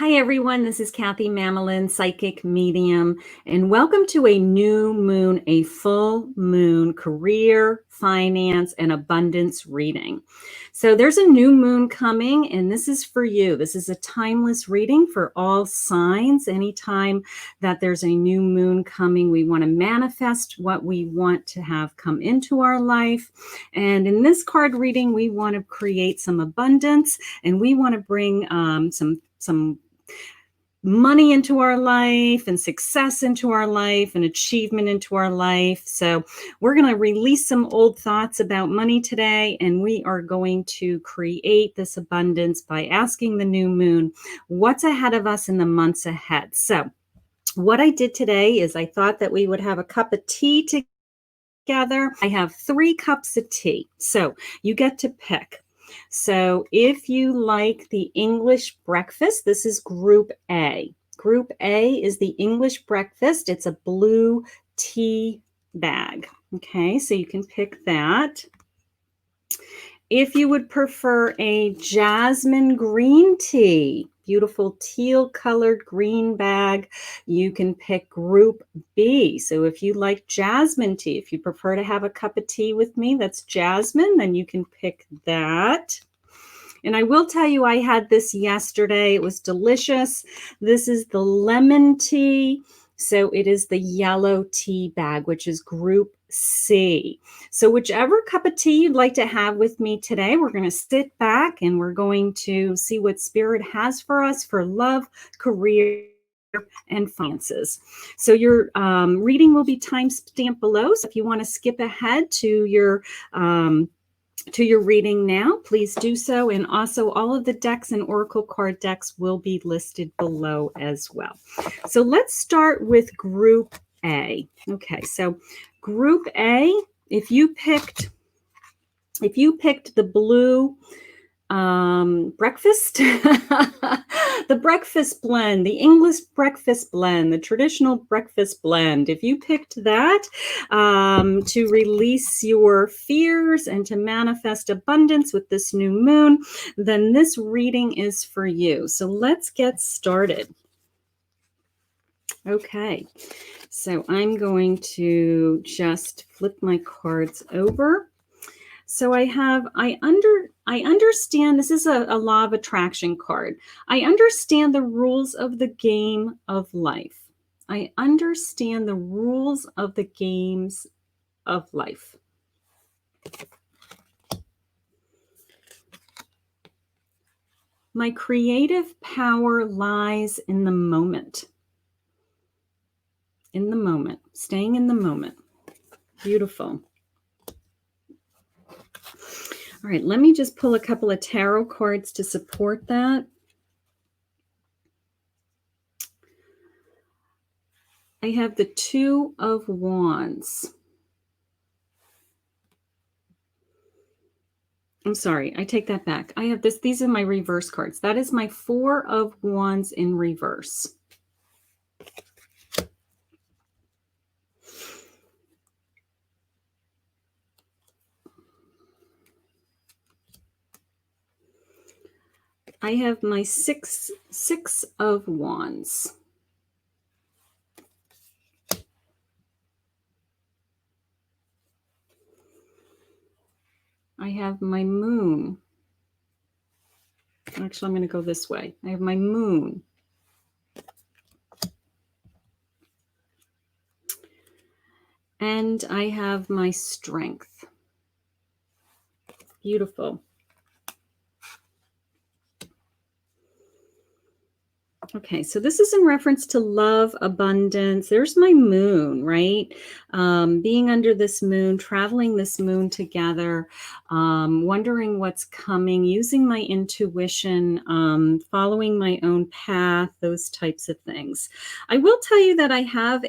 Hi everyone, this is Kathy Mamolen, Psychic Medium, and welcome to a new moon, a full moon career, finance, and abundance reading. So there's a new moon coming, and this is for you. This is a timeless reading for all signs. Anytime that there's a new moon coming, we want to manifest what we want to have come into our life. And in this card reading, we want to create some abundance, and we want to bring some money into our life and success into our life and achievement into our life. So we're going to release some old thoughts about money today, and we are going to create this abundance by asking the new moon what's ahead of us in the months ahead. So what I did today is I thought that we would have a cup of tea together. I have 3 cups of tea, so you get to pick. So if you like the English breakfast, this is Group A. Group A is the English breakfast. It's a blue tea bag. Okay, so you can pick that. If you would prefer a jasmine green tea, beautiful teal colored green bag, you can pick Group B. So if you like jasmine tea, if you prefer to have a cup of tea with me that's jasmine, then you can pick that. And I will tell you, I had this yesterday. It was delicious. This is the lemon tea. So it is the yellow tea bag, which is Group C. So whichever cup of tea you'd like to have with me today, we're going to sit back and we're going to see what Spirit has for us for love, career, and finances. So your reading will be time-stamped below. So if you want to skip ahead to your reading now, please do so. And also all of the decks and Oracle card decks will be listed below as well. So let's start with Group A. Okay, so Group A, if you picked the blue breakfast, the breakfast blend, the English breakfast blend, the traditional breakfast blend, if you picked that to release your fears and to manifest abundance with this new moon, then this reading is for you. So let's get started. Okay, so I'm going to just flip my cards over. So I understand, this is a law of attraction card. I understand the rules of the game of life. I understand the rules of the games of life. My creative power lies in the moment. In the moment, staying in the moment. Beautiful. All right, let me just pull a couple of tarot cards to support that. I have the 2 of Wands. I'm sorry, I take that back. I have this. These are my reverse cards. That is my 4 of Wands in reverse. I have my 6 of Wands. I have my Moon. Actually, I'm going to go this way. I have my Moon. And I have my Strength. Beautiful. Okay, so this is in reference to love, abundance. There's my moon, right? Being under this moon, traveling this moon together, wondering what's coming, using my intuition, following my own path, those types of things. I will tell you that I have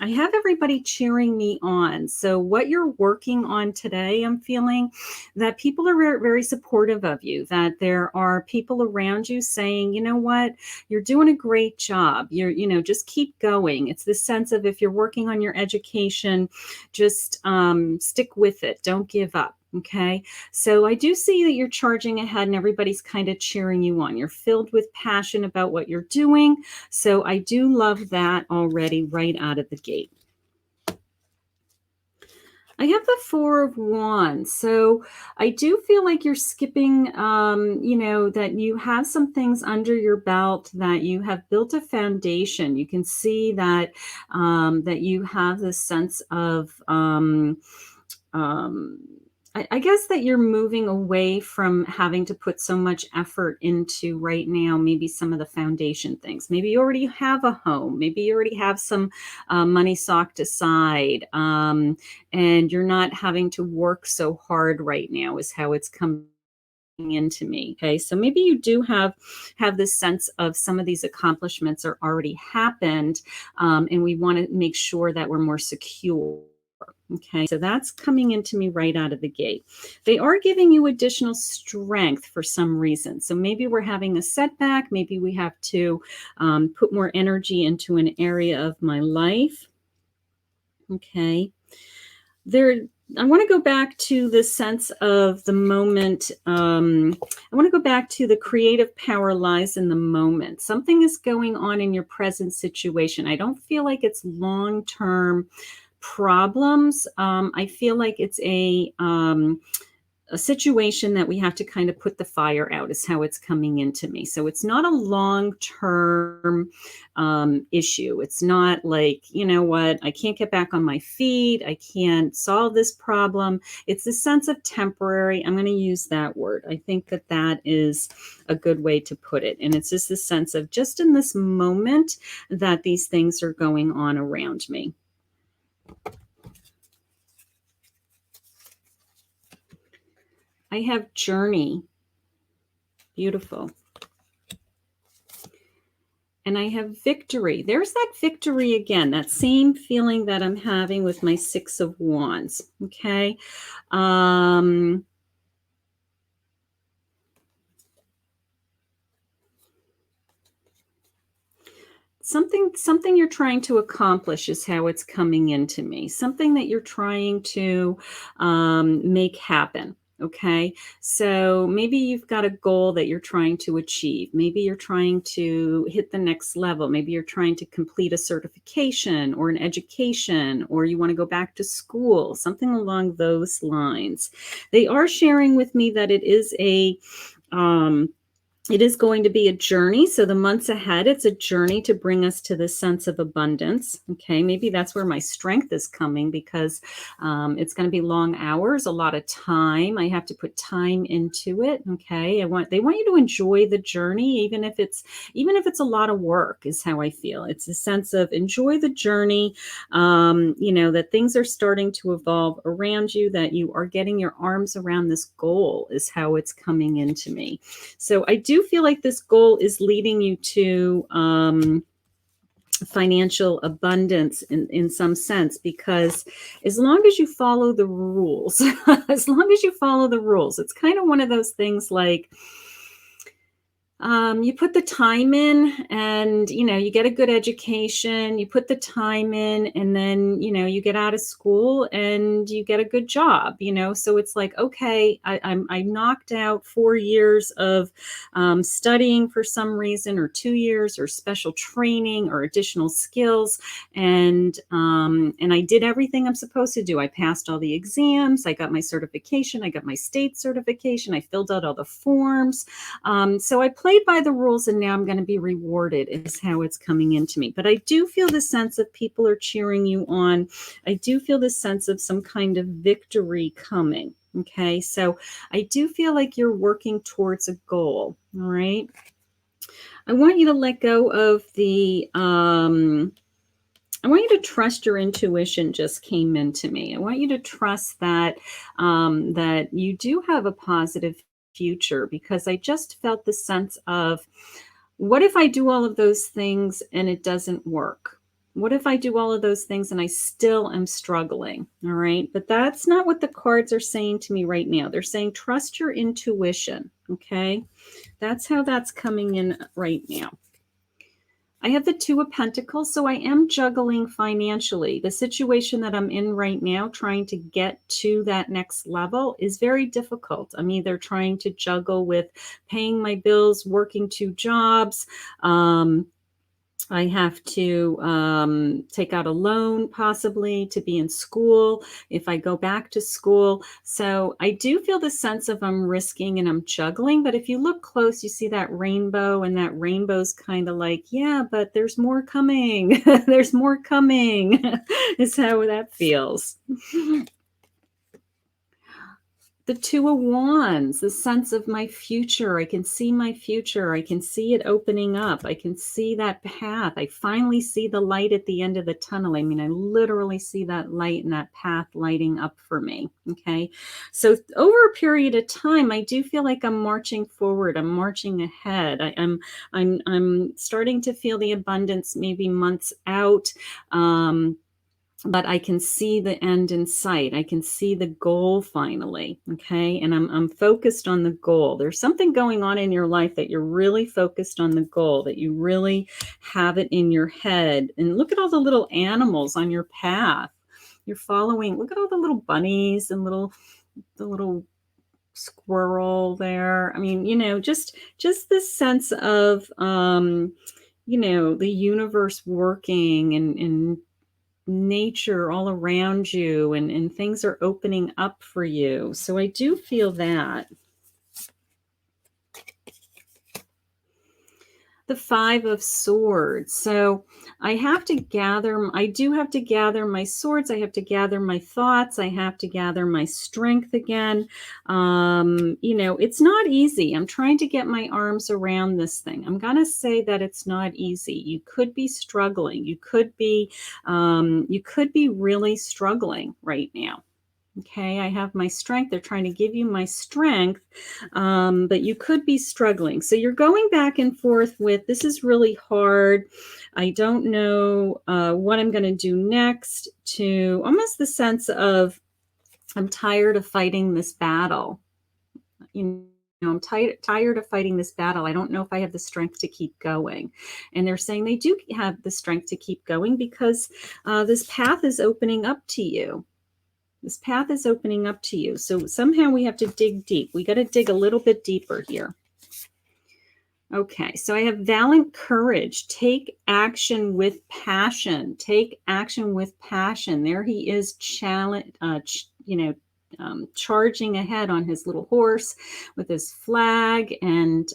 everybody cheering me on. So what you're working on today, I'm feeling that people are very supportive of you, that there are people around you saying, you know what? what? You're doing a great job. Just keep going. It's this sense of, if you're working on your education, just stick with it. Don't give up. Okay. So I do see that you're charging ahead and everybody's kind of cheering you on. You're filled with passion about what you're doing. So I do love that already right out of the gate. I have the Four of Wands. So I do feel like you're skipping, that you have some things under your belt, that you have built a foundation. You can see that, that you have this sense of, I guess that you're moving away from having to put so much effort into right now, maybe some of the foundation things. Maybe you already have a home. Maybe you already have some money socked aside, and you're not having to work so hard right now, is how it's coming into me. Okay, so maybe you do have this sense of some of these accomplishments are already happened, and we want to make sure that we're more secure. Okay, so that's coming into me right out of the gate. They are giving you additional strength for some reason. So maybe we're having a setback. Maybe we have to put more energy into an area of my life. Okay. I want to go back to the sense of the moment. I want to go back to the creative power lies in the moment. Something is going on in your present situation. I don't feel like it's long-term problems. I feel like it's a situation that we have to kind of put the fire out, is how it's coming into me. So it's not a long-term issue. It's not like, you know what, I can't get back on my feet. I can't solve this problem. It's a sense of temporary. I'm going to use that word. I think that that is a good way to put it. And it's just a sense of, just in this moment, that these things are going on around me. I have journey. Beautiful. And I have victory. There's that victory again, that same feeling that I'm having with my Six of Wands. Okay. Something you're trying to accomplish is how it's coming into me. Something that you're trying to make happen. Okay, so maybe you've got a goal that you're trying to achieve. Maybe you're trying to hit the next level. Maybe you're trying to complete a certification or an education, or you want to go back to school, something along those lines. They are sharing with me that it is it is going to be a journey. So the months ahead, it's a journey to bring us to this sense of abundance. Okay, maybe that's where my strength is coming, because it's going to be long hours, a lot of time. I have to put time into it. Okay, they want you to enjoy the journey, even if it's a lot of work, is how I feel. It's a sense of enjoy the journey. That things are starting to evolve around you, that you are getting your arms around this goal, is how it's coming into me. So I do feel like this goal is leading you to financial abundance in some sense, because as long as you follow the rules, it's kind of one of those things like, you put the time in, and, you get a good education, you put the time in, and then, you get out of school and you get a good job, so it's like, okay, I knocked out 4 years of studying for some reason, or 2 years, or special training, or additional skills. And I did everything I'm supposed to do. I passed all the exams. I got my certification. I got my state certification. I filled out all the forms. So I played by the rules, and now I'm going to be rewarded, is how it's coming into me. But I do feel the sense of people are cheering you on. I do feel the sense of some kind of victory coming. Okay, so I do feel like you're working towards a goal. All right. I want you to let go of the I want you to trust your intuition, just came into me. I want you to trust that that you do have a positive future, because I just felt the sense of, what if I do all of those things and it doesn't work? What if I do all of those things and I still am struggling? All right. But that's not what the cards are saying to me right now. They're saying trust your intuition. Okay. That's how that's coming in right now. I have the Two of Pentacles, so I am juggling financially. The situation that I'm in right now, trying to get to that next level, is very difficult. I'm either trying to juggle with paying my bills, working 2 jobs. I have to take out a loan possibly to be in school if I go back to school. So I do feel the sense of I'm risking and I'm juggling. But if you look close, you see that rainbow, and that rainbow's kind of like, yeah, but there's more coming. There's more coming is how that feels. The Two of Wands, the sense of my future. I can see my future. I can see it opening up. I can see that path. I finally see the light at the end of the tunnel. I mean, I literally see that light and that path lighting up for me. Okay. So over a period of time, I do feel like I'm marching forward. I'm marching ahead. I'm starting to feel the abundance maybe months out. But I can see the end in sight. I can see the goal finally, okay? And I'm focused on the goal. There's something going on in your life that you're really focused on the goal, that you really have it in your head. And look at all the little animals on your path. You're following, look at all the little bunnies and the little squirrel there. I mean, you know, just this sense of, you know, the universe working and nature all around you, and things are opening up for you. So I do feel that. The Five of Swords. So I do have to gather my swords. I have to gather my thoughts. I have to gather my strength again. You know, it's not easy. I'm trying to get my arms around this thing. I'm going to say that it's not easy. You could be struggling. You could be really struggling right now. Okay, I have my strength. They're trying to give you my strength, but you could be struggling. So you're going back and forth with, this is really hard. I don't know what I'm going to do next, to almost the sense of, I'm tired of fighting this battle. You know, I'm tired of fighting this battle. I don't know if I have the strength to keep going. And they're saying they do have the strength to keep going because this path is opening up to you. This path is opening up to you. So somehow we have to dig deep. We got to dig a little bit deeper here. Okay, so I have valiant courage. Take action with passion. Take action with passion. There he is, charging ahead on his little horse with his flag, and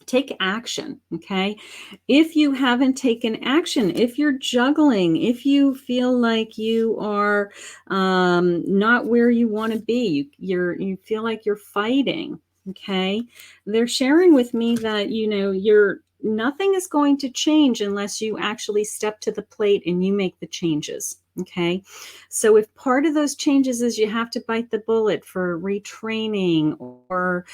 take action. Okay. If you haven't taken action, if you're juggling, if you feel like you are not where you want to be, you feel like you're fighting. Okay. They're sharing with me that, you know, nothing is going to change unless you actually step to the plate and you make the changes. Okay. So if part of those changes is you have to bite the bullet for retraining, or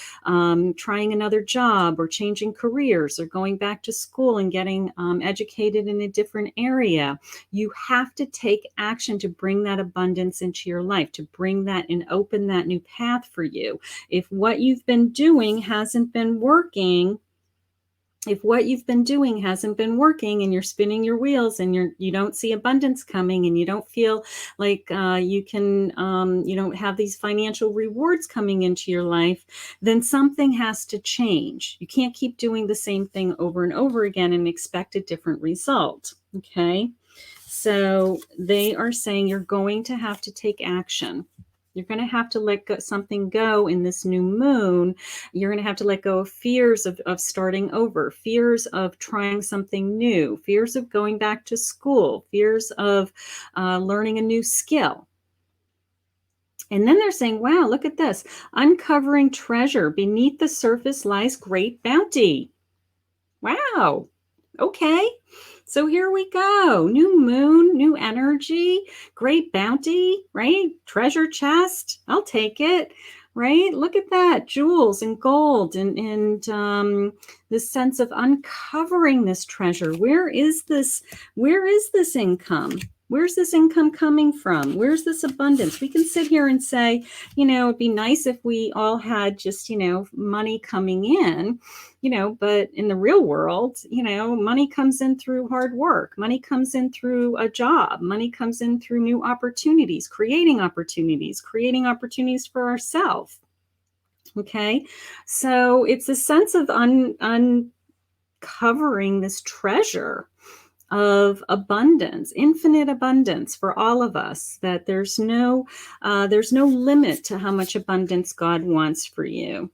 trying another job, or changing careers, or going back to school and getting educated in a different area, you have to take action to bring that abundance into your life, to bring that and open that new path for you. If what you've been doing hasn't been working, and you're spinning your wheels, and you don't see abundance coming, and you don't feel like you don't have these financial rewards coming into your life, then something has to change. You can't keep doing the same thing over and over again and expect a different result. Okay. So they are saying you're going to have to take action. You're going to have to let something go in this new moon. You're going to have to let go of fears of starting over, fears of trying something new, fears of going back to school, fears of learning a new skill. And then they're saying, wow, look at this. Uncovering treasure. Beneath the surface lies great bounty. Wow. Okay. So here we go. New moon, new energy, great bounty, right? Treasure chest. I'll take it. right? Look at that, jewels and gold and this sense of uncovering this treasure. Where is this income? Where's this income coming from? Where's this abundance? We can sit here and say, it'd be nice if we all had just, money coming in, but in the real world, money comes in through hard work. Money comes in through a job. Money comes in through new opportunities, creating opportunities for ourselves. Okay. So it's a sense of uncovering this treasure of abundance, infinite abundance for all of us, that there's no limit to how much abundance God wants for you.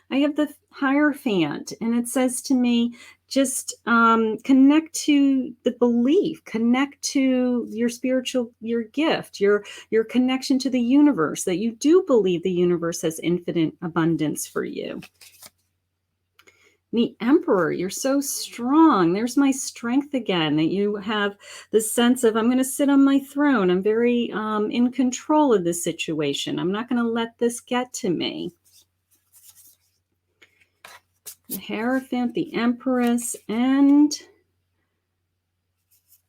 I have the Hierophant, and it says to me, just connect to the belief, connect to your gift, your connection to the universe, that you do believe the universe has infinite abundance for you. The Emperor, you're so strong. There's my strength again, that you have the sense of, I'm going to sit on my throne. I'm very in control of this situation. I'm not going to let this get to me. The Hierophant, the Empress, and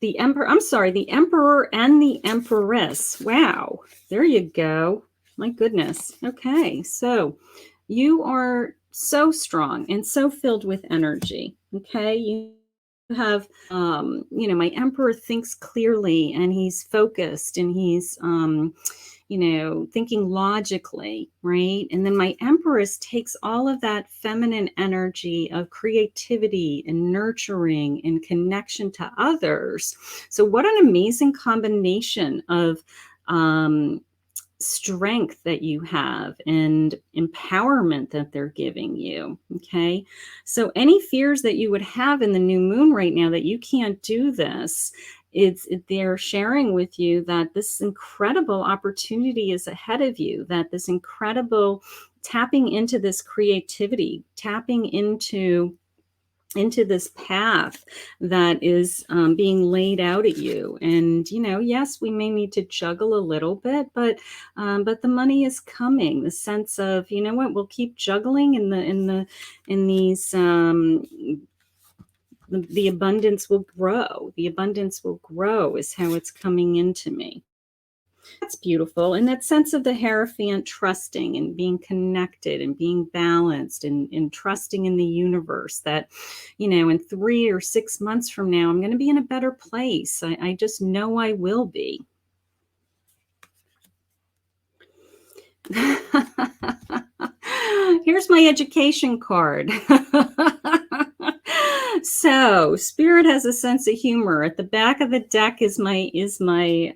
the Emperor. I'm sorry, the Emperor and the Empress. Wow. There you go. My goodness. Okay. So you are so strong and so filled with energy. Okay. You have, my Emperor thinks clearly, and he's focused, and he's, thinking logically, right? And then my Empress takes all of that feminine energy of creativity and nurturing and connection to others. So what an amazing combination of strength that you have and empowerment that they're giving you. Okay. So any fears that you would have in the new moon right now that you can't do this, they're sharing with you that this incredible opportunity is ahead of you, that this incredible tapping into this creativity, tapping into this path that is being laid out at you. And, yes, we may need to juggle a little bit, but the money is coming. The sense of, we'll keep juggling in these, the abundance will grow. The abundance will grow is how it's coming into me. That's beautiful. And that sense of the Hierophant trusting and being connected and being balanced and trusting in the universe, that, in 3 or 6 months from now, I'm going to be in a better place. I just know I will be. Here's my education card. So Spirit has a sense of humor. At the back of the deck is my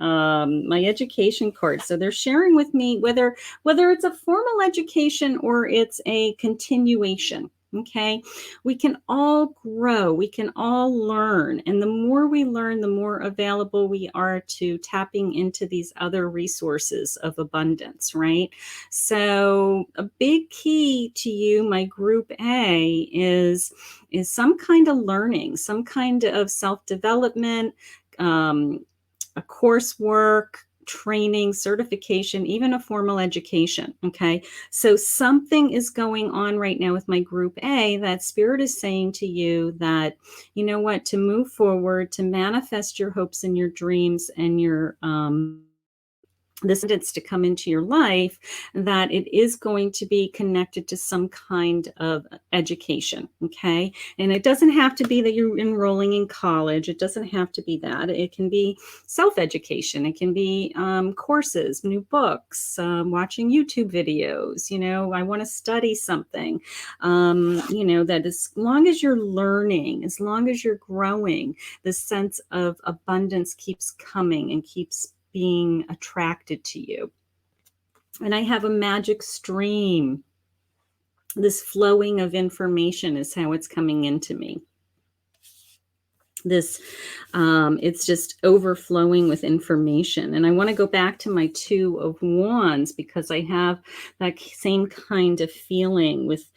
my education card. So they're sharing with me whether it's a formal education or it's a continuation. Okay, we can all grow, we can all learn, and the more we learn, the more available we are to tapping into these other resources of abundance, right? So a big key to you, my group A, is some kind of learning, some kind of self-development, a coursework, training, certification, even a formal education. Okay. So something is going on right now with my group A that Spirit is saying to you that, to move forward, to manifest your hopes and your dreams and your, this abundance to come into your life, that it is going to be connected to some kind of education. Okay. And it doesn't have to be that you're enrolling in college. It doesn't have to be that. It can be self-education. It can be courses, new books, watching YouTube videos. I want to study something, that as long as you're learning, as long as you're growing, the sense of abundance keeps coming and keeps being attracted to you. And I have a magic stream. This flowing of information is how it's coming into me. This, it's just overflowing with information. And I want to go back to my 2 of Wands because I have that same kind of feeling with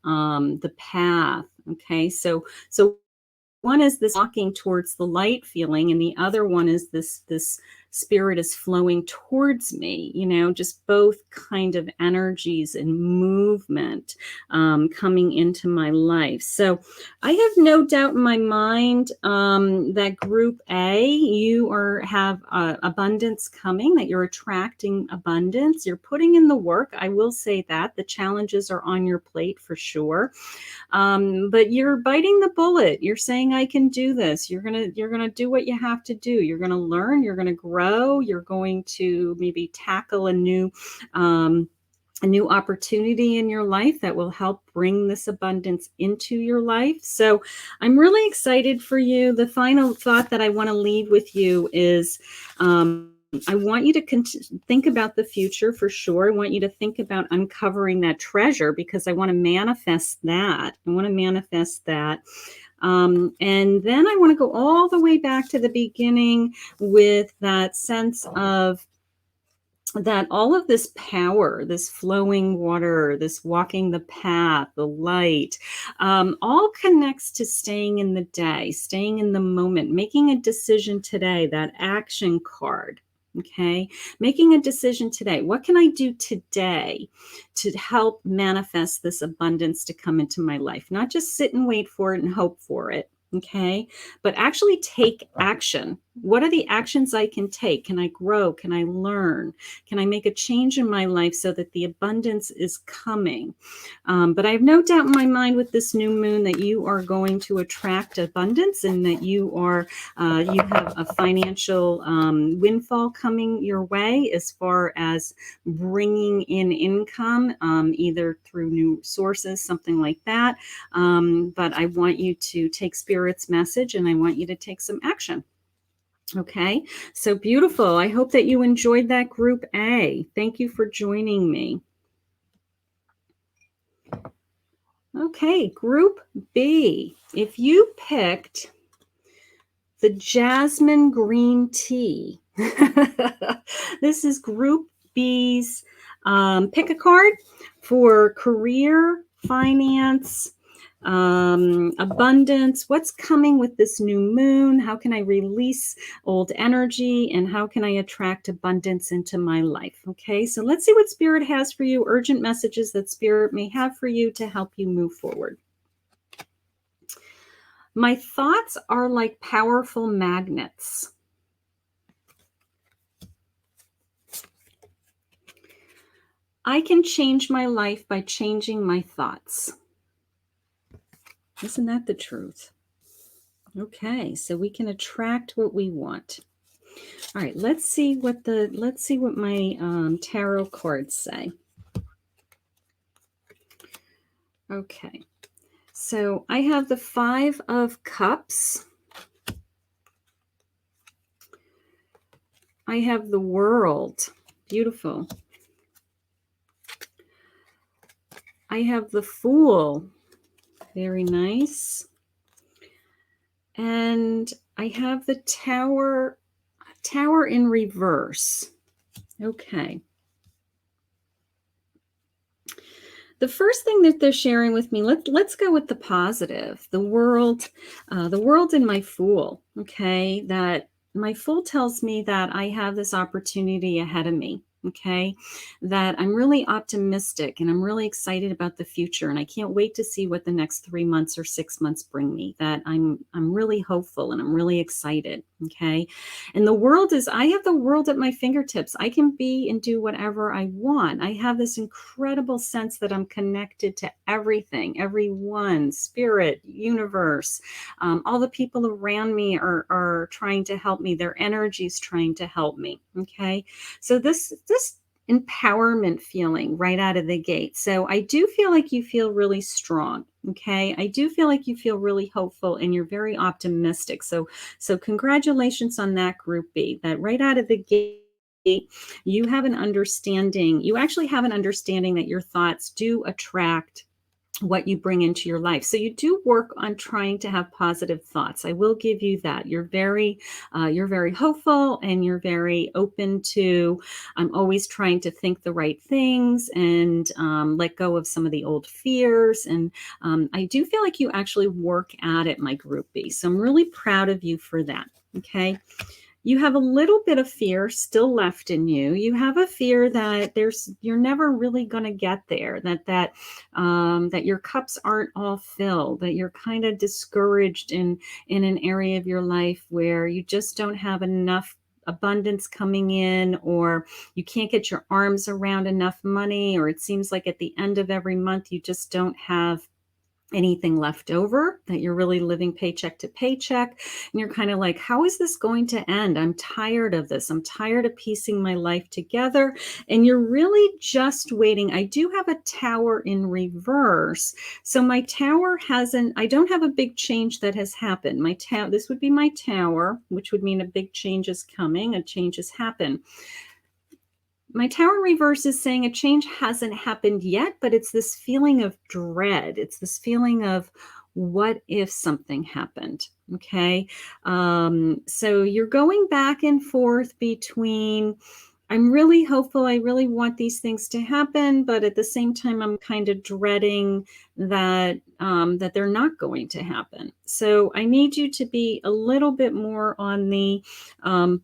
the path. Okay. So one is this walking towards the light feeling, and the other one is this Spirit is flowing towards me, you know, just both kind of energies and movement coming into my life. So I have no doubt in my mind that group A, you have abundance coming, that you're attracting abundance. You're putting in the work. I will say that the challenges are on your plate for sure. But you're biting the bullet. You're saying, I can do this. You're gonna do what you have to do. You're gonna learn, you're gonna grow, you're going to maybe tackle a new opportunity in your life that will help bring this abundance into your life. So I'm really excited for you. The final thought that I want to leave with you is I want you to think about the future for sure. I want you to think about uncovering that treasure because I want to manifest that. And then I want to go all the way back to the beginning with that sense of that all of this power, this flowing water, this walking the path, the light, all connects to staying in the day, staying in the moment, making a decision today, that action card. Okay, making a decision today. What can I do today to help manifest this abundance to come into my life? Not just sit and wait for it and hope for it. Okay, but actually take action. What are the actions I can take? Can I grow? Can I learn? Can I make a change in my life so that the abundance is coming? But I have no doubt in my mind with this new moon that you are going to attract abundance and that you have a financial windfall coming your way as far as bringing in income, either through new sources, something like that. But I want you to take Spirit's message and I want you to take some action. Okay, so beautiful. I hope that you enjoyed that group A. Thank you for joining me. Okay, group B. If you picked the jasmine green tea, this is group B's pick a card for career, finance, abundance. What's coming with this new moon? How can I release old energy and how can I attract abundance into my life? Okay, so let's see what Spirit has for you, urgent messages that Spirit may have for you to help you move forward. My thoughts are like powerful magnets. I can change my life by changing my thoughts. Isn't that the truth? Okay, so we can attract what we want. All right, let's see what my tarot cards say. Okay, so I have the 5 of Cups. I have the World. Beautiful. I have the Fool. Very nice. And I have the Tower in reverse. Okay. The first thing that they're sharing with me, let's go with the positive. The World and my Fool. Okay, that my Fool tells me that I have this opportunity ahead of me. Okay, that I'm really optimistic and I'm really excited about the future, and I can't wait to see what the next 3 months or 6 months bring me. That I'm really hopeful and I'm really excited. Okay, and I have the world at my fingertips. I can be and do whatever I want. I have this incredible sense that I'm connected to everything, everyone, Spirit, universe. All the people around me are trying to help me. Their energy's trying to help me. Okay, so this empowerment feeling right out of the gate. So I do feel like you feel really strong. Okay, I do feel like you feel really hopeful and you're very optimistic. So congratulations on that, group B, that right out of the gate you have an understanding. You actually have an understanding that your thoughts do attract what you bring into your life. So you do work on trying to have positive thoughts. I will give you that. You're very hopeful and you're very open to, I'm always trying to think the right things and let go of some of the old fears. And I do feel like you actually work at it, my group B. So I'm really proud of you for that. Okay. You have a little bit of fear still left in you. You have a fear that you're never really going to get there, that your cups aren't all filled, that you're kind of discouraged in an area of your life where you just don't have enough abundance coming in, or you can't get your arms around enough money, or it seems like at the end of every month you just don't have anything left over, that you're really living paycheck to paycheck. And you're kind of like, how is this going to end? I'm tired of this. I'm tired of piecing my life together. And you're really just waiting. I do have a tower in reverse. So my tower I don't have a big change that has happened. This would be my tower, which would mean a big change is coming, a change has happened. My tower reverse is saying a change hasn't happened yet, but it's this feeling of dread. It's this feeling of, what if something happened? Okay. So you're going back and forth between, I'm really hopeful, I really want these things to happen, but at the same time, I'm kind of dreading that they're not going to happen. So I need you to be a little bit more on the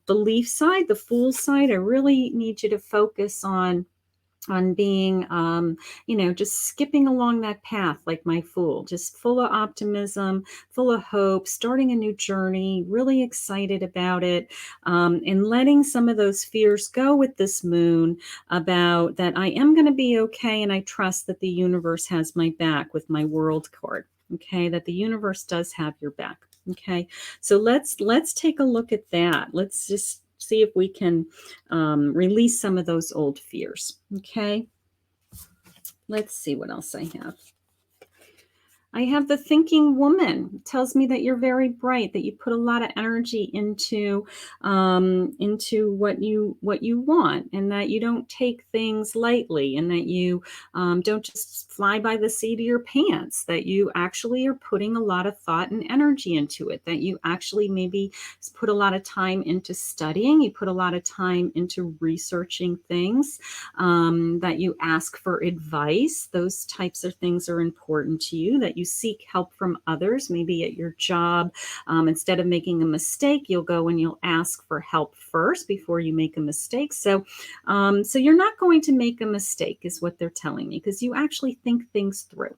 belief side, the fool side. I really need you to focus on being, just skipping along that path like my fool, just full of optimism, full of hope, starting a new journey, really excited about it, and letting some of those fears go with this moon about that I am going to be okay, and I trust that the universe has my back with my world card, okay, that the universe does have your back. Okay, so let's take a look at that. Let's just see if we can release some of those old fears. Okay, let's see what else I have. I have the thinking woman. It tells me that you're very bright, that you put a lot of energy into what you want, and that you don't take things lightly, and that you don't just fly by the seat of your pants, that you actually are putting a lot of thought and energy into it, that you actually maybe put a lot of time into studying, you put a lot of time into researching things, that you ask for advice. Those types of things are important to you, that you seek help from others, maybe at your job. Instead of making a mistake, you'll go and you'll ask for help first before you make a mistake. So you're not going to make a mistake is what they're telling me, because you actually think things through.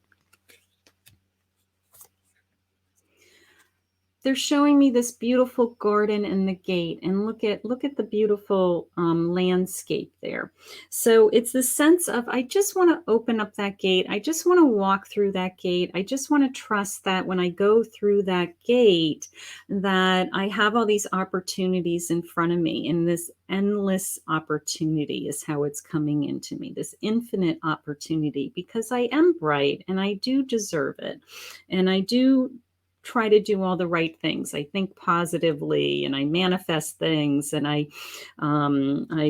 They're showing me this beautiful garden and the gate, and look at the beautiful landscape there. So it's the sense of, I just want to open up that gate. I just want to walk through that gate. I just want to trust that when I go through that gate, that I have all these opportunities in front of me, and this endless opportunity is how it's coming into me, this infinite opportunity, because I am bright and I do deserve it. And I do try to do all the right things. I think positively, and I manifest things, and I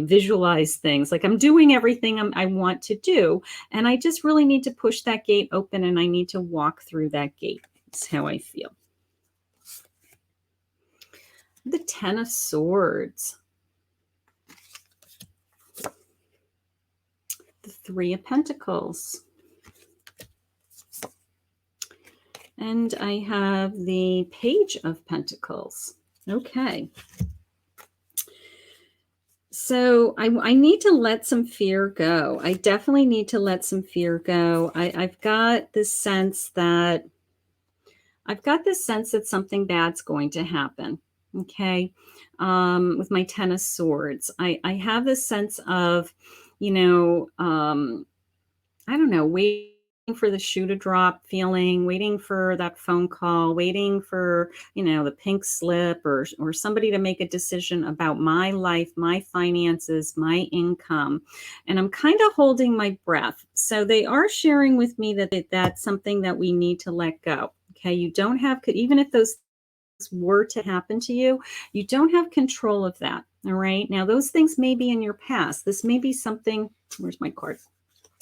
visualize things. Like I'm doing everything I want to do, and I just really need to push that gate open, and I need to walk through that gate. That's how I feel. The Ten of Swords. The Three of Pentacles. And I have the Page of Pentacles. Okay. So I need to let some fear go. I definitely need to let some fear go. I've got this sense that something bad's going to happen. Okay. With my Ten of Swords, I have this sense of, I don't know, waiting for the shoe to drop feeling, waiting for that phone call, waiting for, the pink slip, or somebody to make a decision about my life, my finances, my income. And I'm kind of holding my breath. So they are sharing with me that that's something that we need to let go. Okay. You don't have, even if those things were to happen to you, you don't have control of that. All right. Now, those things may be in your past. This may be something, where's my card?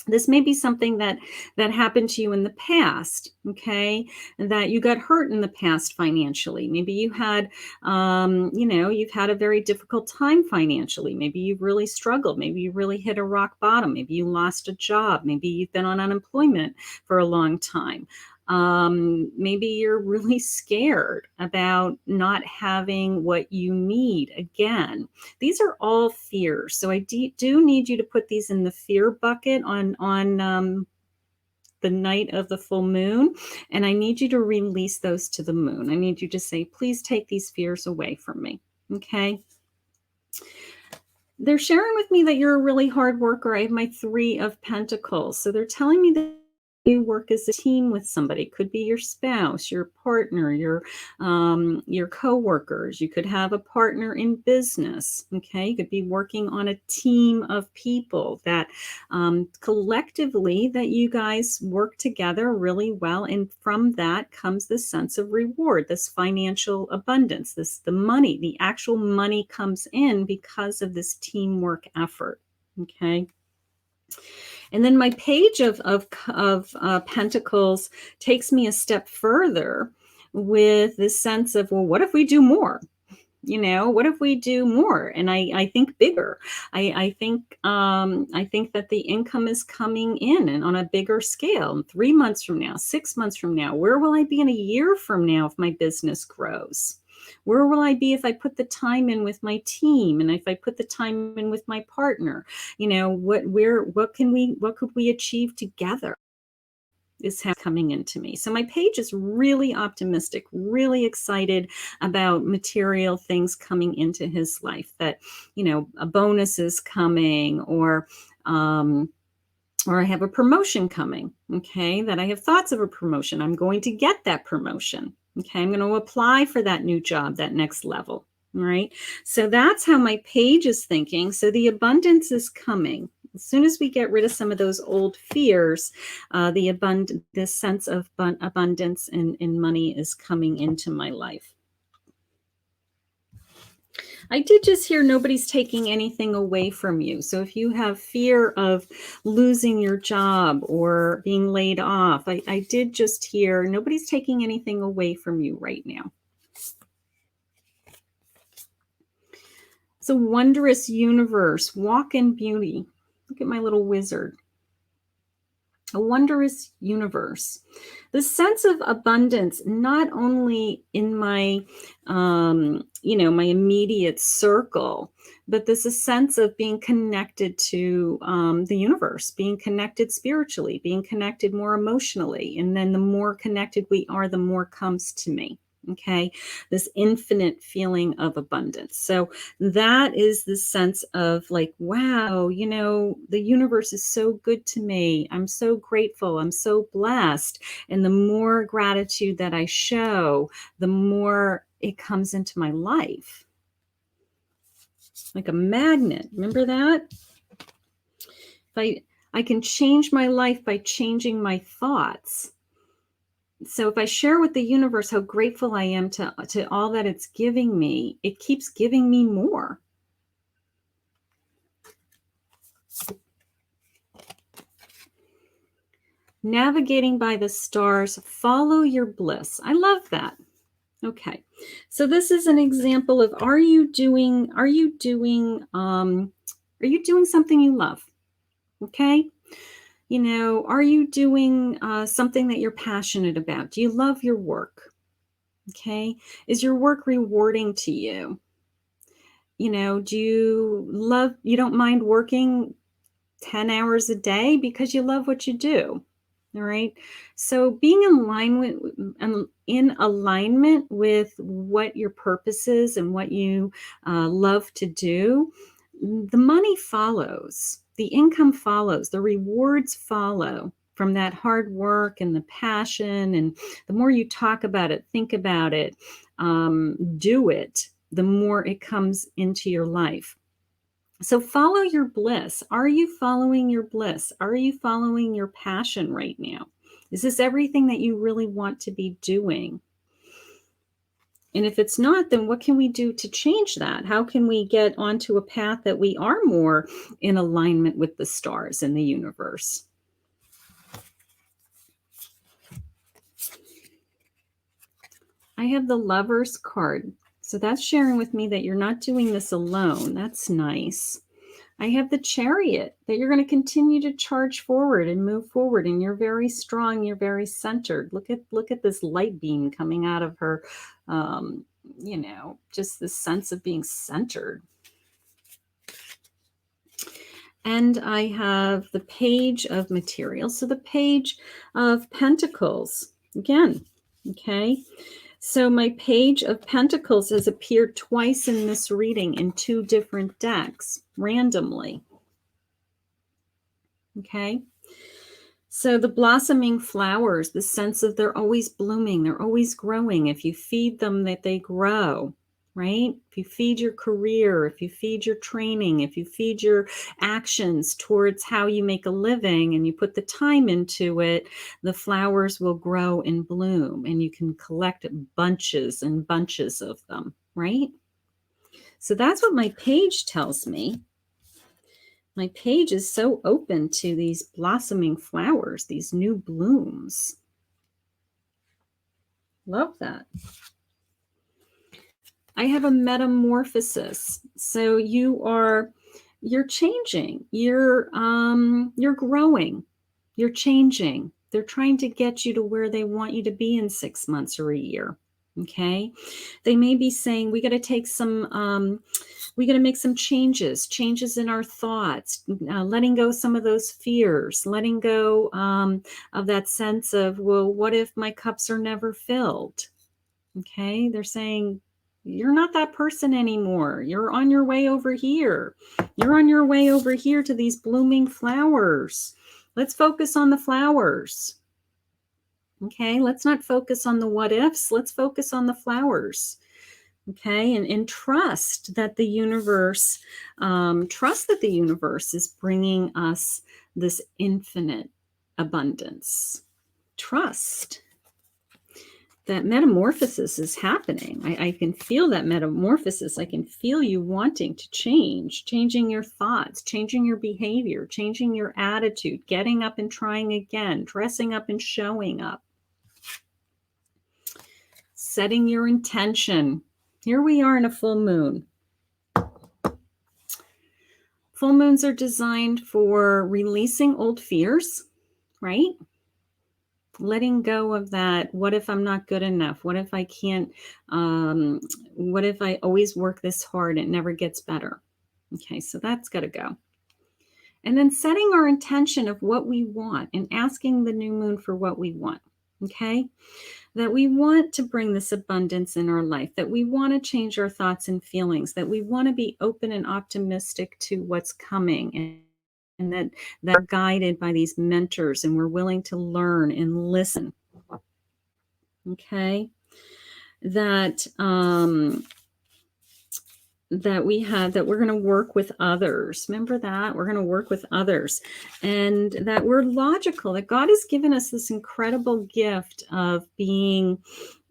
This may be something that happened to you in the past, okay, that you got hurt in the past financially. Maybe you had, you've had a very difficult time financially. Maybe you've really struggled. Maybe you really hit a rock bottom. Maybe you lost a job. Maybe you've been on unemployment for a long time. Maybe you're really scared about not having what you need. Again, these are all fears. So I do need you to put these in the fear bucket on the night of the full moon, and I need you to release those to the moon. I need you to say, please take these fears away from me. Okay. They're sharing with me that you're a really hard worker. I have my 3 of Pentacles. So they're telling me that you work as a team with somebody. It could be your spouse, your partner, your co-workers. You could have a partner in business. Okay, you could be working on a team of people that collectively that you guys work together really well, and from that comes this sense of reward, this financial abundance, the money, the actual money comes in because of this teamwork effort. Okay. And then my page of Pentacles takes me a step further with this sense of, well, what if we do more? What if we do more? And I think bigger. I think that the income is coming in and on a bigger scale. 3 months from now, 6 months from now, where will I be in a year from now if my business grows? Where will I be if I put the time in with my team, and if I put the time in with my partner? What could we achieve together? Is coming into me. So my page is really optimistic, really excited about material things coming into his life, that, a bonus is coming, or I have a promotion coming. Okay. That I have thoughts of a promotion. I'm going to get that promotion. Okay. I'm going to apply for that new job, that next level. All right. So that's how my page is thinking. So the abundance is coming. As soon as we get rid of some of those old fears, this sense of abundance and money is coming into my life. I did just hear nobody's taking anything away from you. So if you have fear of losing your job or being laid off, I did just hear nobody's taking anything away from you right now. It's a wondrous universe. Walk in beauty. Look at my little wizard. A wondrous universe. The sense of abundance, not only in my, my immediate circle, but there's a sense of being connected to the universe, being connected spiritually, being connected more emotionally. And then the more connected we are, the more comes to me. Okay, this infinite feeling of abundance. So that is the sense of like, wow, the universe is so good to me. I'm so grateful. I'm so blessed. And the more gratitude that I show, the more it comes into my life. Like a magnet. Remember that? If I can change my life by changing my thoughts. So if I share with the universe how grateful I am to all that it's giving me, it keeps giving me more. Navigating by the stars, follow your bliss. I love that. Okay. So this is an example of, are you doing something you love? Okay. Are you doing something that you're passionate about? Do you love your work? Okay. Is your work rewarding to you? Do you don't mind working 10 hours a day because you love what you do? All right. So being in alignment with what your purpose is and what you love to do, the money follows, the income follows, the rewards follow from that hard work and the passion. And the more you talk about it, think about it, do it, the more it comes into your life. So follow your bliss. Are you following your bliss? Are you following your passion right now? Is this everything that you really want to be doing? And if it's not, then what can we do to change that? How can we get onto a path that we are more in alignment with the stars and the universe? I have the Lovers card. So that's sharing with me that you're not doing this alone. That's nice. I have the Chariot, that you're going to continue to charge forward and move forward, and you're very strong, you're very centered. Look at this light beam coming out of her, you know, just this sense of being centered. And I have the Page of Materials. So the Page of Pentacles again, okay? So my Page of Pentacles has appeared twice in this reading in 2 different decks, randomly. Okay? So the blossoming flowers, the sense of they're always blooming, they're always growing. If you feed them, that they grow, right? If you feed your career, if you feed your training, if you feed your actions towards how you make a living and you put the time into it, the flowers will grow and bloom, and you can collect bunches and bunches of them, right? So that's what my page tells me. My page is so open to these blossoming flowers, these new blooms. Love that. I have a metamorphosis. So you're changing. You're growing. You're changing. They're trying to get you to where they want you to be in 6 months or a year. Okay. They may be saying, we got to take some, we got to make some changes in our thoughts, letting go some of those fears, letting go of that sense of, well, what if my cups are never filled? Okay. They're saying, you're not that person anymore. You're on your way over here. You're on your way over here to these blooming flowers. Let's focus on the flowers. Okay, let's not focus on the what ifs. Let's focus on the flowers. Okay, and trust that the universe, is bringing us this infinite abundance. Trust that metamorphosis is happening. I can feel that metamorphosis. I can feel you wanting to change, changing your thoughts, changing your behavior, changing your attitude, getting up and trying again, dressing up and showing up. Setting your intention. Here we are in a full moon. Full moons are designed for releasing old fears, right? Letting go of that. What if I'm not good enough? What if I can't? What if I always work this hard and it never gets better? Okay, so that's got to go. And then setting our intention of what we want and asking the new moon for what we want. Okay, that we want to bring this abundance in our life, that we want to change our thoughts and feelings, that we want to be open and optimistic to what's coming, and that we're guided by these mentors and we're willing to learn and listen. Okay, that we're going to work with others. Remember that we're going to work with others, and that we're logical, that God has given us this incredible gift of being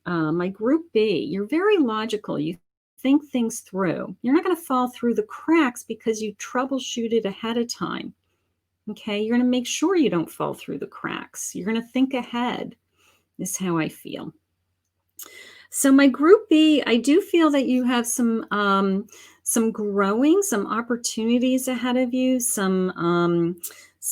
my group B. You're very logical. You think things through. You're not going to fall through the cracks because you troubleshooted ahead of time. Okay. You're going to make sure you don't fall through the cracks. You're going to think ahead, is how I feel. So my group B, I do feel that you have some growing, some opportunities ahead of you, some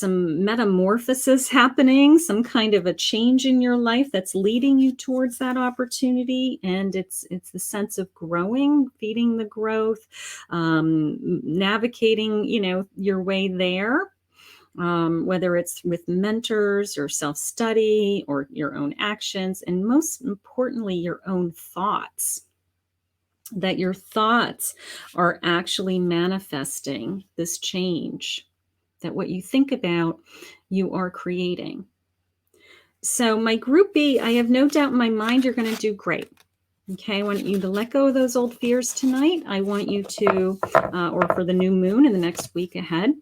metamorphosis happening, some kind of a change in your life that's leading you towards that opportunity. And it's the sense of growing, feeding the growth, navigating, your way there. Whether it's with mentors or self-study or your own actions, and most importantly, your own thoughts, that your thoughts are actually manifesting this change, that what you think about, you are creating. So my group B, I have no doubt in my mind you're going to do great. Okay, I want you to let go of those old fears tonight. I want you to, or for the new moon in the next week ahead,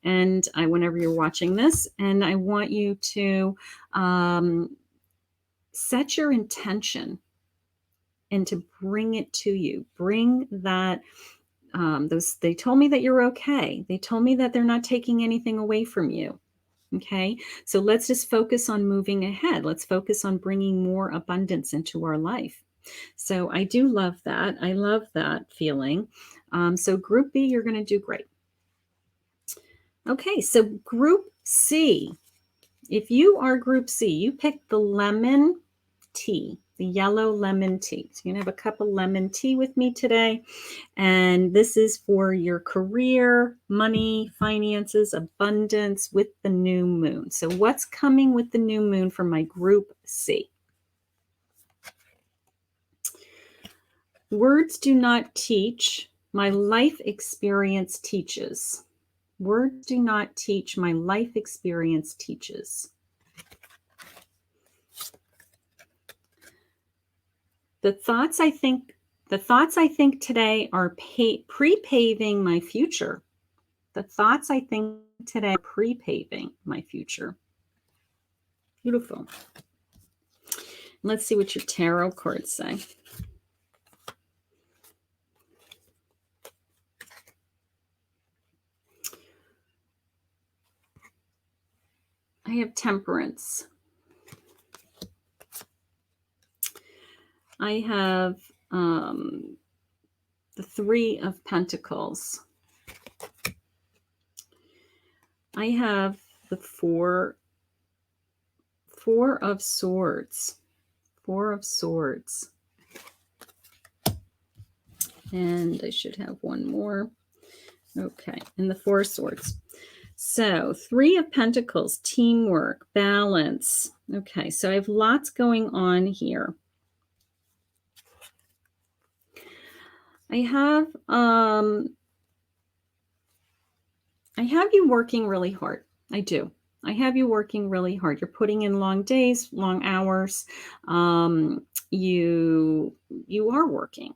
and whenever you're watching this, and I want you to set your intention and to bring it to you. Bring that. They told me that you're okay. They told me that they're not taking anything away from you. Okay, so let's just focus on moving ahead. Let's focus on bringing more abundance into our life. So I do love that. I love that feeling. So group B, you're going to do great. Okay, so Group C. If you are Group C, you picked the lemon tea, the yellow lemon tea. So you can have a cup of lemon tea with me today. And this is for your career, money, finances, abundance with the new moon. So what's coming with the new moon for my Group C? Words do not teach. My life experience teaches. Words do not teach. My life experience teaches. The thoughts I think today are pre-paving my future. The thoughts I think today are pre-paving my future. Beautiful. Let's see what your tarot cards say. I have Temperance. I have the Three of Pentacles. I have the Four of Swords. Four of Swords. And I should have one more. Okay, and the Four of Swords. So Three of Pentacles, teamwork, balance. Okay, so I have lots going on here. I have you working really hard. I do. I have you working really hard. You're putting in long days, long hours. You are working,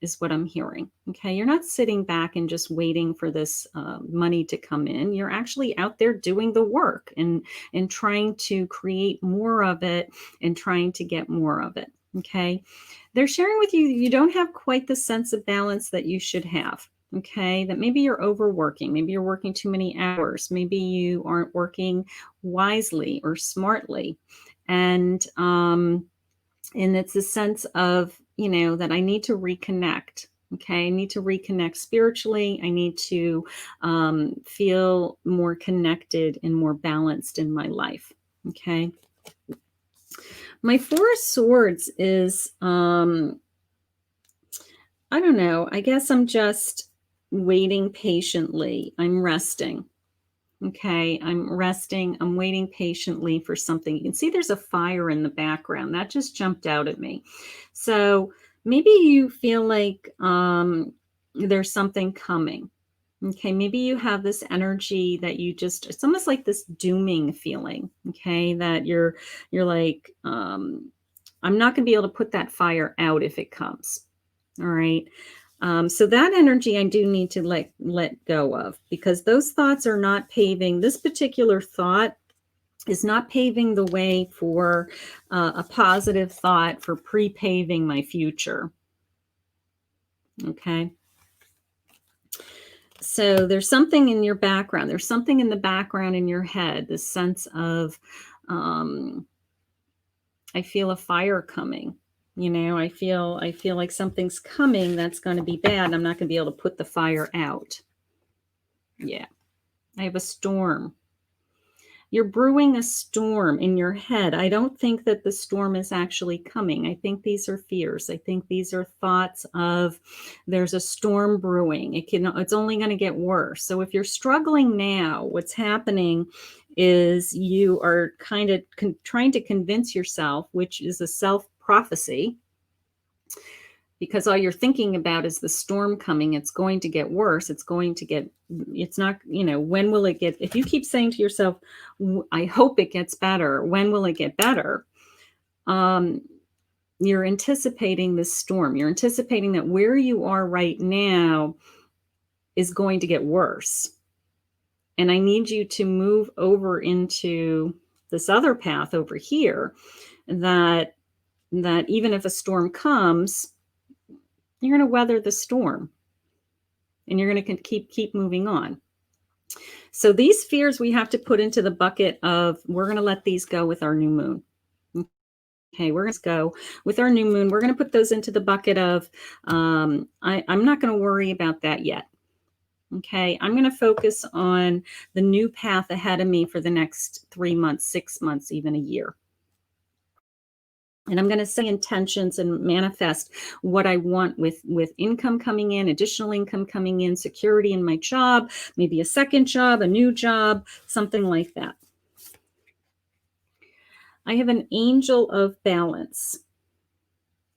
is what I'm hearing. Okay, you're not sitting back and just waiting for this money to come in. You're actually out there doing the work and trying to create more of it and trying to get more of it. Okay, they're sharing with you you don't have quite the sense of balance that you should have. Okay, that maybe you're overworking, maybe you're working too many hours, maybe you aren't working wisely or smartly, and it's a sense of, you know, that I need to reconnect. Okay, I need to reconnect spiritually. I need to feel more connected and more balanced in my life. Okay, my Four of Swords is I don't know. I guess I'm just waiting patiently. I'm resting. Okay, I'm resting. I'm waiting patiently for something. You can see there's a fire in the background. That just jumped out at me. So maybe you feel like there's something coming. Okay, maybe you have this energy that you just, it's almost like this dooming feeling. Okay, that you're like, I'm not going to be able to put that fire out if it comes. All right. So that energy I do need to let go of, because those thoughts are not paving. This particular thought is not paving the way for a positive thought for pre-paving my future. Okay. So there's something in your background. There's something in the background in your head, this sense of, I feel a fire coming. You know, I feel like something's coming that's going to be bad. I'm not going to be able to put the fire out. Yeah. I have a storm. You're brewing a storm in your head. I don't think that the storm is actually coming. I think these are fears. I think these are thoughts of there's a storm brewing. It's only going to get worse. So if you're struggling now, what's happening is you are kind of trying to convince yourself, which is a self-prophecy, because all you're thinking about is the storm coming. It's going to get worse. It's not, you know, when will it get, if you keep saying to yourself, I hope it gets better, when will it get better? You're anticipating this storm. You're anticipating that where you are right now is going to get worse. And I need you to move over into this other path over here, that even if a storm comes, you're going to weather the storm and you're going to keep moving on. So these fears we have to put into the bucket of, we're going to let these go with our new moon. Okay, we're going to go with our new moon. We're going to put those into the bucket of, I'm not going to worry about that yet. Okay, I'm going to focus on the new path ahead of me for the next 3 months, 6 months, even a year. And I'm going to set intentions and manifest what I want with income coming in, additional income coming in, security in my job, maybe a second job, a new job, something like that. I have an angel of balance.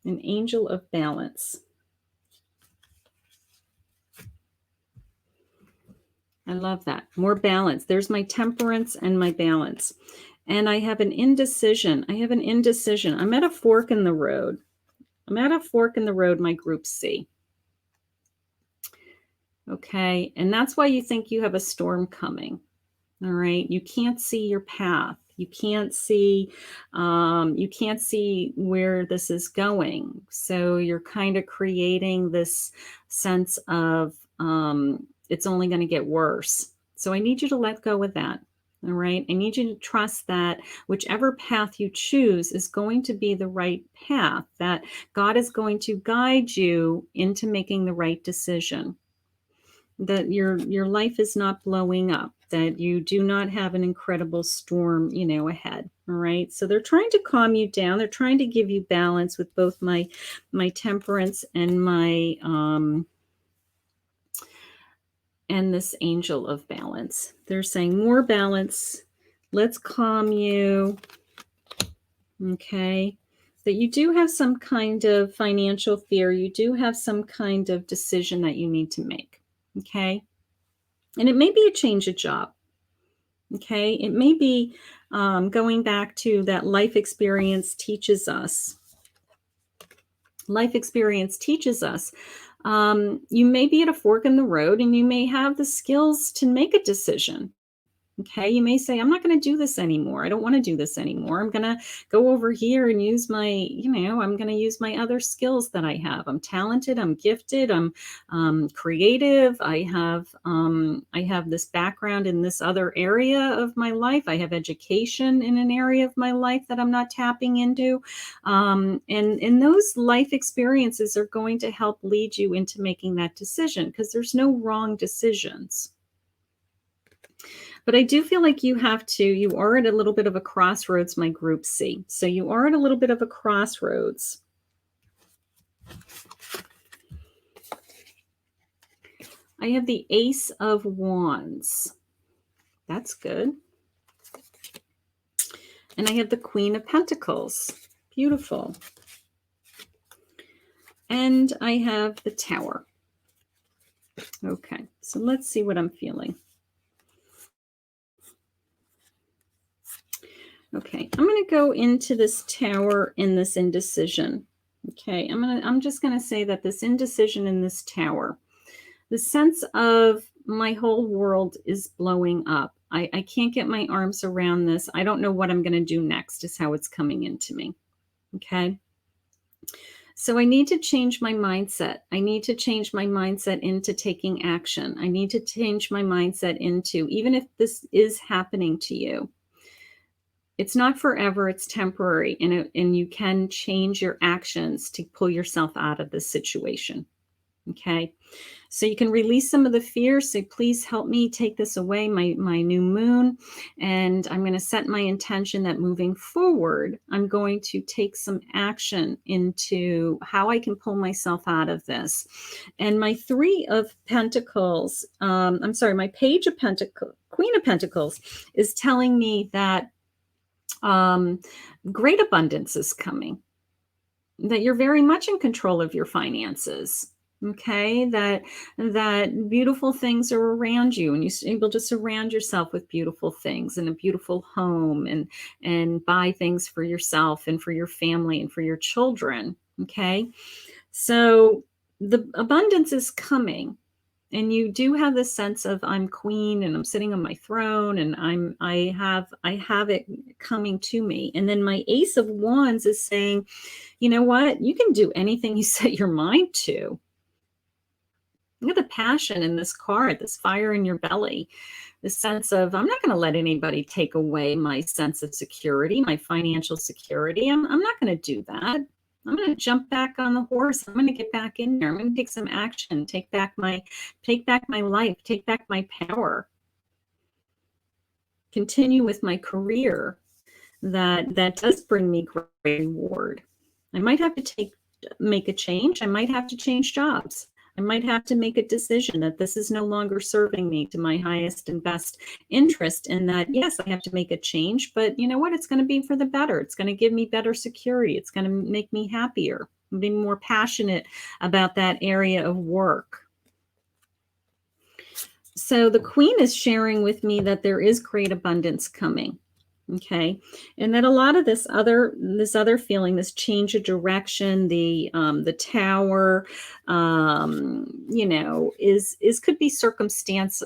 An angel of balance. I love that. More balance. There's my temperance and my balance. And I have an indecision. I have an indecision. I'm at a fork in the road. I'm at a fork in the road, my group C. Okay. And that's why you think you have a storm coming. All right. You can't see your path. You can't see where this is going. So you're kind of creating this sense of it's only going to get worse. So I need you to let go of that. All right. I need you to trust that whichever path you choose is going to be the right path, that God is going to guide you into making the right decision, that your life is not blowing up, that you do not have an incredible storm, ahead. All right. So they're trying to calm you down. They're trying to give you balance with both my temperance and my and this angel of balance. They're saying more balance. Let's calm you. Okay. That you do have some kind of financial fear. You do have some kind of decision that you need to make. Okay. And it may be a change of job. Okay. It may be going back to that life experience teaches us. Life experience teaches us. You may be at a fork in the road and you may have the skills to make a decision. Okay, you may say, I'm not going to do this anymore. I don't want to do this anymore. I'm going to go over here and use my, I'm going to use my other skills that I have. I'm talented. I'm gifted. I'm creative. I have this background in this other area of my life. I have education in an area of my life that I'm not tapping into. And those life experiences are going to help lead you into making that decision, because there's no wrong decisions. But I do feel like you are at a little bit of a crossroads, my group C. So you are at a little bit of a crossroads. I have the Ace of Wands. That's good. And I have the Queen of Pentacles. Beautiful. And I have the Tower. Okay, so let's see what I'm feeling. Okay, I'm going to go into this Tower in this indecision. Okay, I'm just going to say that this indecision in this Tower, the sense of my whole world is blowing up. I can't get my arms around this. I don't know what I'm going to do next is how it's coming into me. Okay. So I need to change my mindset. I need to change my mindset into taking action. I need to change my mindset into, even if this is happening to you, it's not forever, it's temporary, and you can change your actions to pull yourself out of this situation. Okay, so you can release some of the fear. Say, please help me take this away, my new moon. And I'm going to set my intention that moving forward, I'm going to take some action into how I can pull myself out of this. And my Three of Pentacles, my Page of Pentacles, Queen of Pentacles is telling me that great abundance is coming, that you're very much in control of your finances. Okay, that beautiful things are around you, and you're able to surround yourself with beautiful things and a beautiful home, and buy things for yourself and for your family and for your children. Okay, so the abundance is coming. And you do have this sense of, I'm queen and I'm sitting on my throne and I have it coming to me. And then my Ace of Wands is saying, you know what? You can do anything you set your mind to. Look at the passion in this card, this fire in your belly, the sense of, I'm not going to let anybody take away my sense of security, my financial security. I'm not going to do that. I'm going to jump back on the horse. I'm going to get back in there. I'm going to take some action, take back my life, take back my power, continue with my career that does bring me great reward. I might have to make a change. I might have to change jobs. I might have to make a decision that this is no longer serving me to my highest and best interest, and that, yes, I have to make a change, but you know what? It's going to be for the better. It's going to give me better security. It's going to make me happier, be more passionate about that area of work. So the Queen is sharing with me that there is great abundance coming. Okay. And that a lot of this other feeling, this change of direction, the Tower, you know, could be circumstance.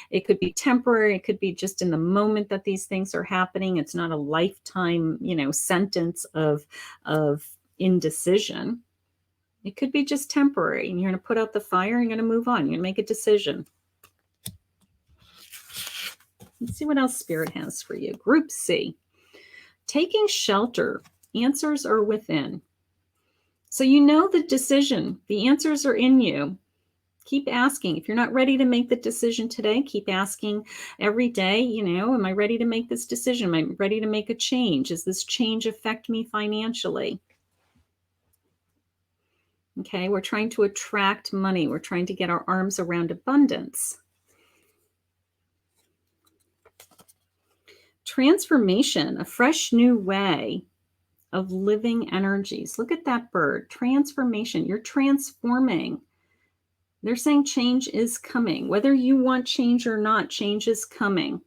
It could be temporary. It could be just in the moment that these things are happening. It's not a lifetime, you know, sentence of indecision. It could be just temporary, and you're going to put out the fire and you're going to move on. You're going to make a decision. Let's see what else Spirit has for you. Group C, taking shelter. Answers are within. So you know the decision. The answers are in you. Keep asking. If you're not ready to make the decision today, keep asking every day, you know, am I ready to make this decision? Am I ready to make a change? Does this change affect me financially? Okay, we're trying to attract money. We're trying to get our arms around abundance. Transformation, a fresh new way of living energies. Look at that bird. Transformation. You're transforming. They're saying change is coming. Whether you want change or not, change is coming.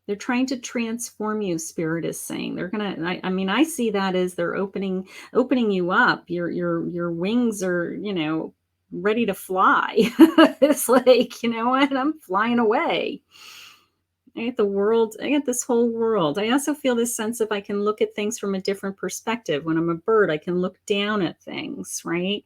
They're trying to transform you, Spirit is saying. They're gonna, I mean, I see that as they're opening you up. Your wings are, you know, ready to fly. It's like, you know what? I'm flying away. I get the world. I get this whole world. I also feel this sense of I can look at things from a different perspective. When I'm a bird, I can look down at things, right?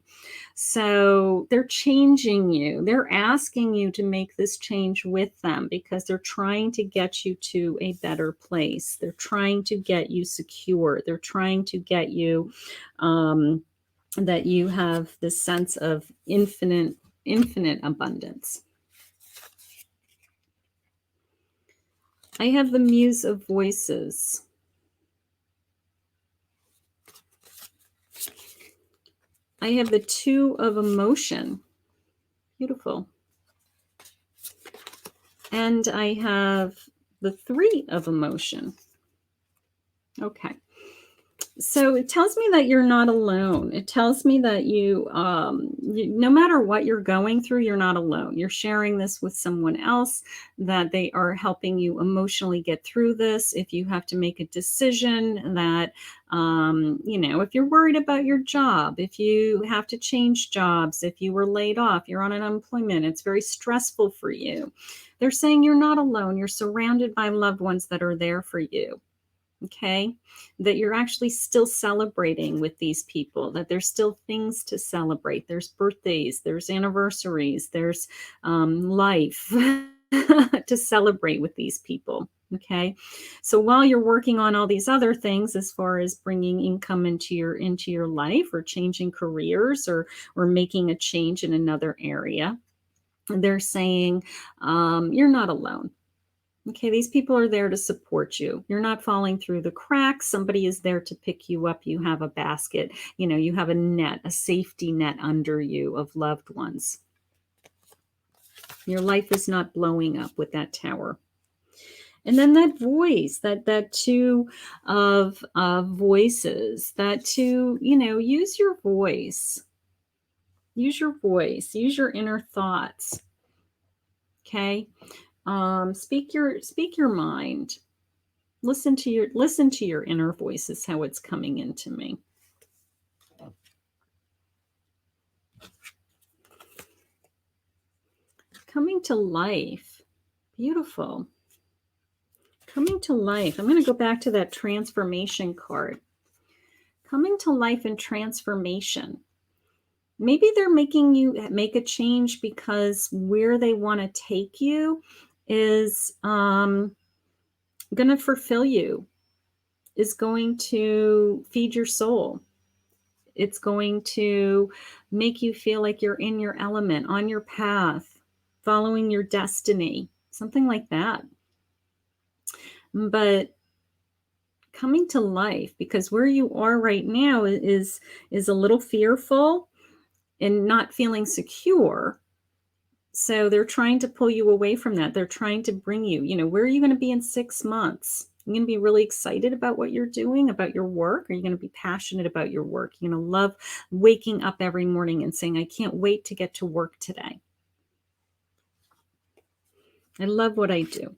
So they're changing you. They're asking you to make this change with them because they're trying to get you to a better place. They're trying to get you secure. They're trying to get you that you have this sense of infinite abundance. I have the Muse of Voices. I have the Two of Emotion. Beautiful. And I have the Three of Emotion. Okay. So it tells me that you're not alone. It tells me that you, no matter what you're going through, you're not alone. You're sharing this with someone else, that they are helping you emotionally get through this. If you have to make a decision that, you know, if you're worried about your job, if you have to change jobs, if you were laid off, you're on unemployment, it's very stressful for you. They're saying you're not alone. You're surrounded by loved ones that are there for you. Okay, that you're actually still celebrating with these people, that there's still things to celebrate. There's birthdays, there's anniversaries, there's life to celebrate with these people. Okay, so while you're working on all these other things, as far as bringing income into your life, or changing careers, or making a change in another area, they're saying you're not alone. Okay, these people are there to support you. You're not falling through the cracks. Somebody is there to pick you up. You have a basket. You know, you have a net, a safety net under you of loved ones. Your life is not blowing up with that Tower. And then that voice, that Two of Voices, that to, you know, use your voice. Use your voice. Use your inner thoughts. Okay? Speak your mind. Listen to your inner voice is how it's coming into me. Coming to life. Beautiful. Coming to life. I'm going to go back to that transformation card. Coming to life and transformation. Maybe they're making you make a change because where they want to take you is going to fulfill you. is going to feed your soul. It's going to make you feel like you're in your element, on your path, following your destiny, something like that. But coming to life, because where you are right now is a little fearful and not feeling secure. So they're trying to pull you away from that. They're trying to bring you, where are you going to be in 6 months? You're going to be really excited about what you're doing, about your work? Are you going to be passionate about your work? You're going to love waking up every morning and saying, I can't wait to get to work today. I love what I do.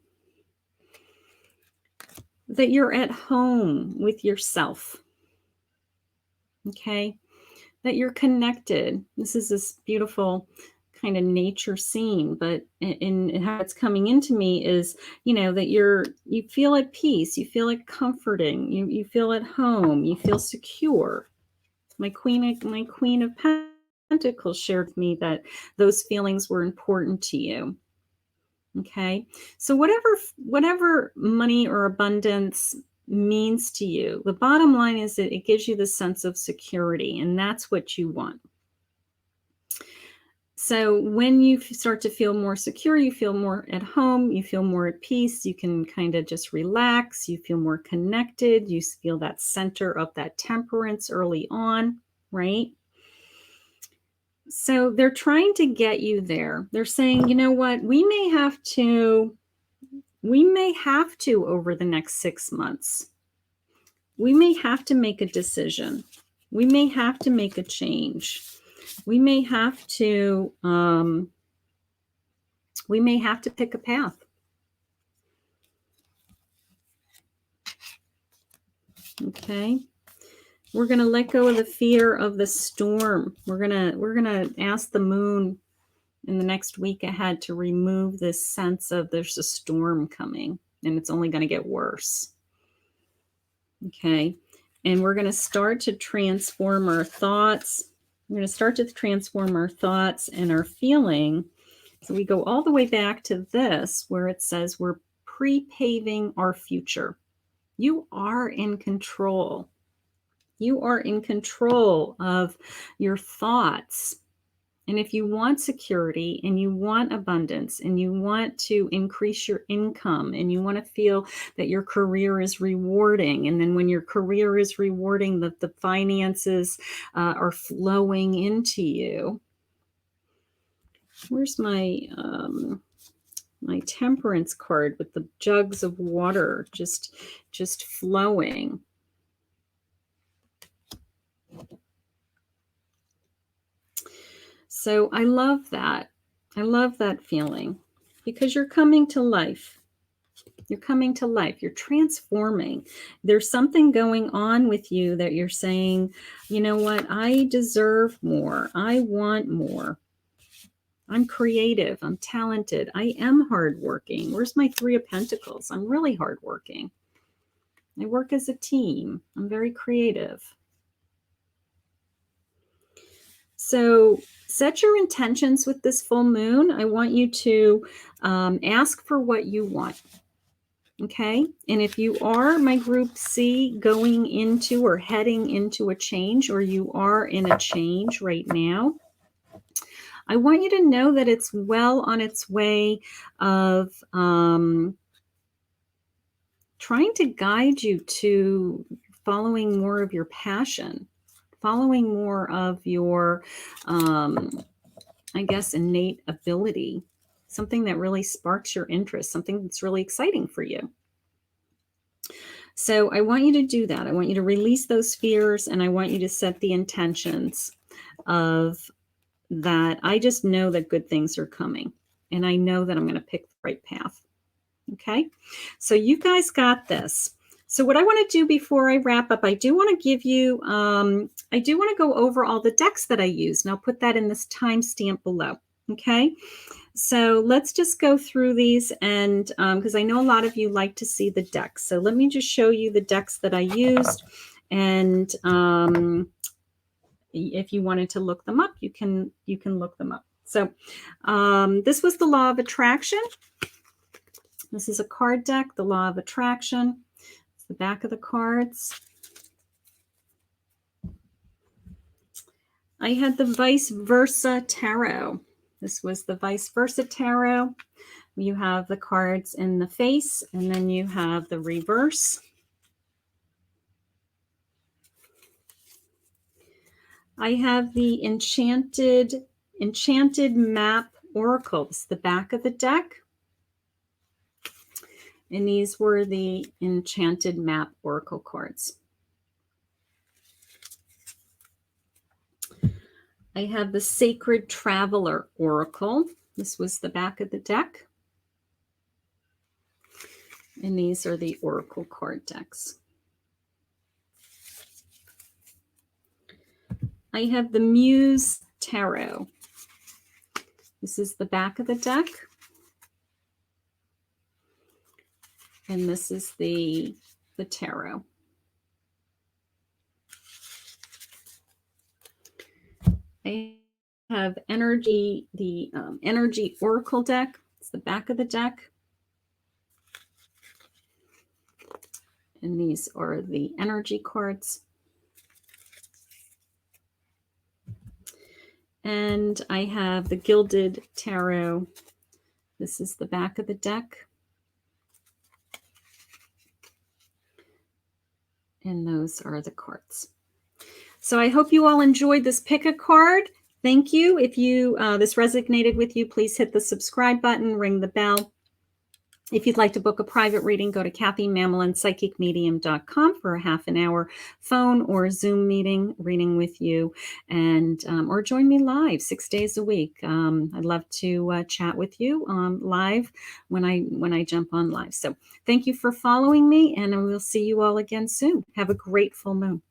That you're at home with yourself. Okay? That you're connected. This is this beautiful kind of nature scene, but in how it's coming into me is, that you feel at peace, you feel like comforting, you feel at home, you feel secure. My Queen of Pentacles shared with me that those feelings were important to you. Okay, so whatever money or abundance means to you, the bottom line is that it gives you the sense of security, and that's what you want. So when you start to feel more secure, you feel more at home, you feel more at peace, you can kind of just relax, you feel more connected, you feel that center of that temperance early on, right? So they're trying to get you there. They're saying, you know what, we may have to over the next 6 months. We may have to make a decision. We may have to make a change. We may have to pick a path. Okay. We're going to let go of the fear of the storm. We're going to ask the moon in the next week ahead to remove this sense of there's a storm coming and it's only going to get worse. Okay. And we're going to start to transform our thoughts. We're going to start to transform our thoughts and our feeling. So we go all the way back to this, where it says we're pre-paving our future. You are in control. You are in control of your thoughts. And if you want security and you want abundance and you want to increase your income and you want to feel that your career is rewarding, and then when your career is rewarding, that the finances are flowing into you. Where's my my temperance card with the jugs of water just flowing? So I love that. I love that feeling because you're coming to life. You're coming to life. You're transforming. There's something going on with you that you're saying, you know what? I deserve more. I want more. I'm creative. I'm talented. I am hardworking. Where's my 3 of Pentacles? I'm really hardworking. I work as a team. I'm very creative. So set your intentions with this full moon. I want you to ask for what you want. Okay. And if you are my group C going into or heading into a change, or you are in a change right now, I want you to know that it's well on its way of trying to guide you to following more of your passion, following more of your, I guess, innate ability, something that really sparks your interest, something that's really exciting for you. So I want you to do that. I want you to release those fears, and I want you to set the intentions of that. I just know that good things are coming, and I know that I'm going to pick the right path. Okay, so you guys got this. So what I want to do before I wrap up, I do want to give you, I do want to go over all the decks that I use, and I'll put that in this timestamp below. Okay, so let's just go through these, and because I know a lot of you like to see the decks. So let me just show you the decks that I used, and if you wanted to look them up, you can look them up. So this was the Law of Attraction. This is a card deck, the Law of Attraction. the back of the cards. I had the ViceVersa Tarot. This was the ViceVersa Tarot. You have the cards in the face, and then you have the reverse. I have the Enchanted Map Oracle. This is the back of the deck. And these were the Enchanted Map Oracle cards. I have the Sacred Traveler Oracle. This was the back of the deck. And these are the Oracle card decks. I have the Muse Tarot. This is the back of the deck. And this is the tarot. I have the Energy Oracle deck. It's the back of the deck. And these are the energy cards. And I have the Gilded Tarot. This is the back of the deck. And those are the cards. So I hope you all enjoyed this pick a card. Thank you. If this resonated with you, please hit the subscribe button, ring the bell. If you'd like to book a private reading, go to kathymamolenspsychicmedium.com for a half an hour phone or Zoom reading with you, and or join me live 6 days a week. I'd love to chat with you live when I jump on live. So thank you for following me, and we'll see you all again soon. Have a great full moon.